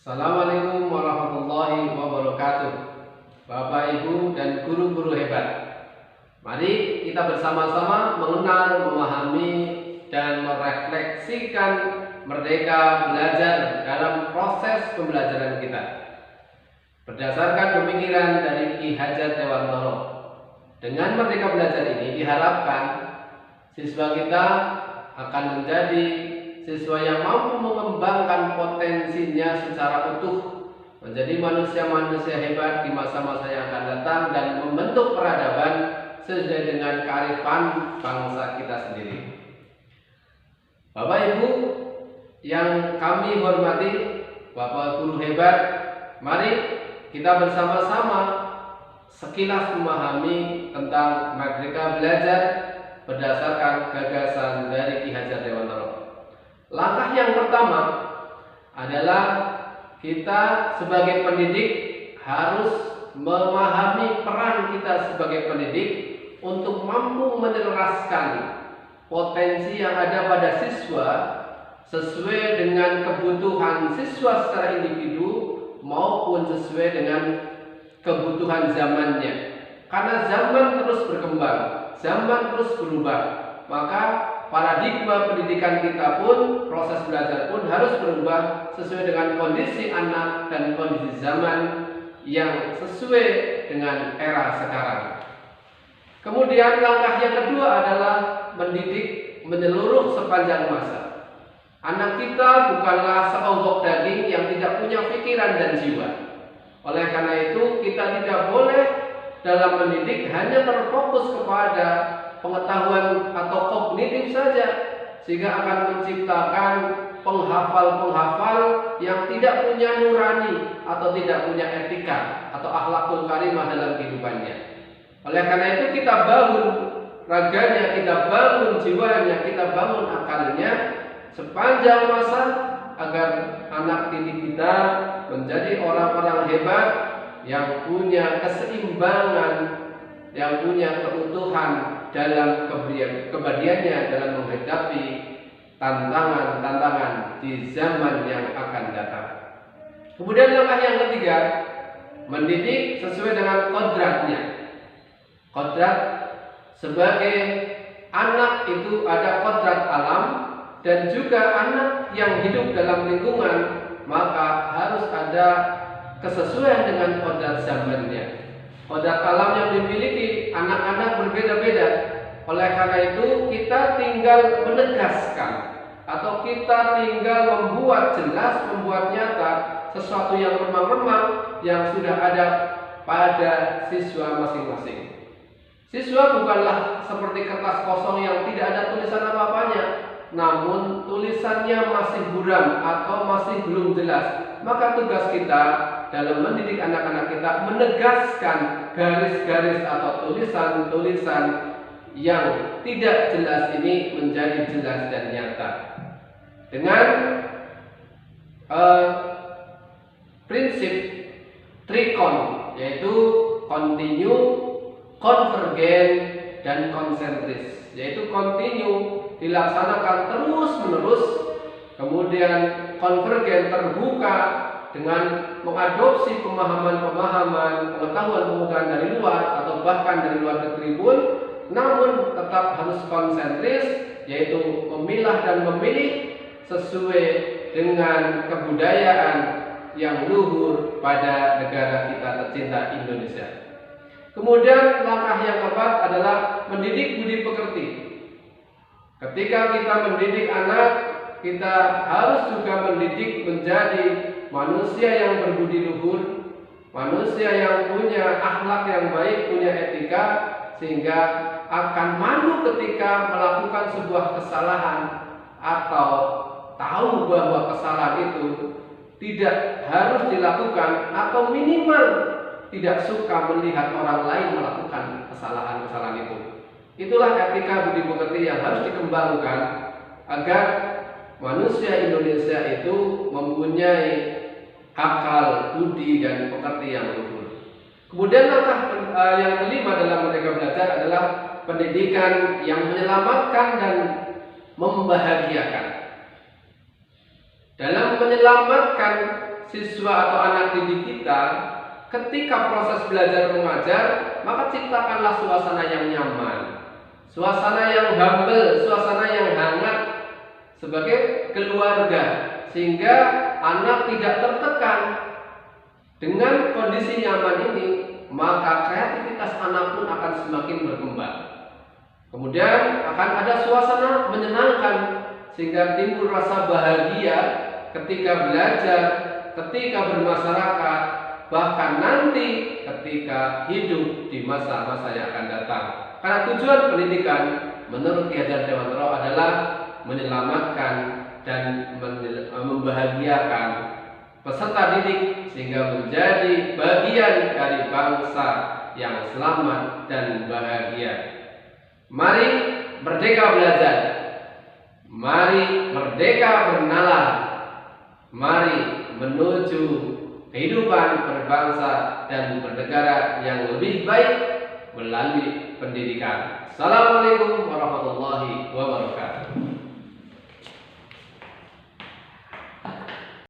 Assalamualaikum warahmatullahi wabarakatuh. Bapak, Ibu, dan guru-guru hebat, mari kita bersama-sama mengenal, memahami, dan merefleksikan merdeka belajar dalam proses pembelajaran kita. Berdasarkan pemikiran dari Ki Hajar Dewantara, dengan merdeka belajar ini diharapkan siswa kita akan menjadi siswa yang mampu mengembangkan potensinya secara utuh, menjadi manusia-manusia hebat di masa-masa yang akan datang dan membentuk peradaban sesuai dengan kearifan bangsa kita sendiri. Bapak Ibu yang kami hormati, Bapak guru hebat, mari kita bersama-sama sekilas memahami tentang merdeka belajar berdasarkan gagasan dari Ki Hajar Dewantara. Langkah yang pertama adalah kita sebagai pendidik harus memahami peran kita sebagai pendidik untuk mampu menyelaraskan potensi yang ada pada siswa sesuai dengan kebutuhan siswa secara individu maupun sesuai dengan kebutuhan zamannya. Karena zaman terus berkembang, zaman terus berubah, maka paradigma pendidikan kita pun, proses belajar pun harus berubah sesuai dengan kondisi anak dan kondisi zaman yang sesuai dengan era sekarang. Kemudian langkah yang kedua adalah mendidik menyeluruh sepanjang masa. Anak kita bukanlah seonggok daging yang tidak punya pikiran dan jiwa. Oleh karena itu kita tidak boleh dalam mendidik hanya terfokus kepada pengetahuan atau kognitif saja, sehingga akan menciptakan penghafal-penghafal yang tidak punya nurani atau tidak punya etika atau akhlakul karimah dalam kehidupannya. Oleh karena itu kita bangun raganya, kita bangun jiwanya, kita bangun akalnya sepanjang masa agar anak didik kita menjadi orang-orang hebat yang punya keseimbangan, yang punya keutuhan dalam kepribadiannya dalam menghadapi tantangan-tantangan di zaman yang akan datang. Kemudian langkah yang ketiga, mendidik sesuai dengan kodratnya. Kodrat sebagai anak itu ada kodrat alam dan juga anak yang hidup dalam lingkungan, maka harus ada kesesuaian dengan kodrat zamannya. Kodrat alam yang dimiliki anak-anak berbeda-beda. Oleh karena itu kita tinggal menegaskan atau kita tinggal membuat jelas, membuat nyata sesuatu yang remang-remang yang sudah ada pada siswa masing-masing. Siswa bukanlah seperti kertas kosong yang tidak ada tulisan apa-apanya, namun tulisannya masih buram atau masih belum jelas. Maka tugas kita dalam mendidik anak-anak kita menegaskan garis-garis atau tulisan-tulisan yang tidak jelas ini menjadi jelas dan nyata dengan prinsip trikon, yaitu continue, konvergen, dan konsentris. Yaitu continue dilaksanakan terus-menerus, kemudian konvergen terbuka dengan mengadopsi pemahaman-pemahaman, pengetahuan-pengetahuan dari luar atau bahkan dari luar negeri pun, namun tetap harus konsentris, yaitu memilah dan memilih sesuai dengan kebudayaan yang luhur pada negara kita tercinta Indonesia. Kemudian langkah yang keempat adalah mendidik budi pekerti. Ketika kita mendidik anak, kita harus juga mendidik menjadi manusia yang berbudi luhur, manusia yang punya akhlak yang baik, punya etika, sehingga akan malu ketika melakukan sebuah kesalahan atau tahu bahwa kesalahan itu tidak harus dilakukan atau minimal tidak suka melihat orang lain melakukan kesalahan-kesalahan itu. Itulah etika budi pekerti yang harus dikembangkan agar manusia Indonesia itu mempunyai akal, budi, dan pekerti yang luhur. Kemudian langkah yang kelima dalam merdeka belajar adalah pendidikan yang menyelamatkan dan membahagiakan. dalam menyelamatkan siswa atau anak didik kita ketika proses belajar mengajar, maka ciptakanlah suasana yang nyaman, suasana yang humble, suasana yang hangat sebagai keluarga, sehingga anak tidak tertekan. Dengan kondisi nyaman ini, maka kreativitas anak pun akan semakin berkembang. Kemudian akan ada suasana menyenangkan, sehingga timbul rasa bahagia ketika belajar, ketika bermasyarakat, bahkan nanti ketika hidup di masa-masa yang akan datang. Karena tujuan pendidikan menurut Ki Hajar Dewantara adalah menyelamatkan dan membahagiakan peserta didik sehingga menjadi bagian dari bangsa yang selamat dan bahagia. Mari merdeka belajar, mari merdeka bernalar, mari menuju kehidupan berbangsa dan bernegara yang lebih baik melalui pendidikan. Assalamualaikum warahmatullahi wabarakatuh.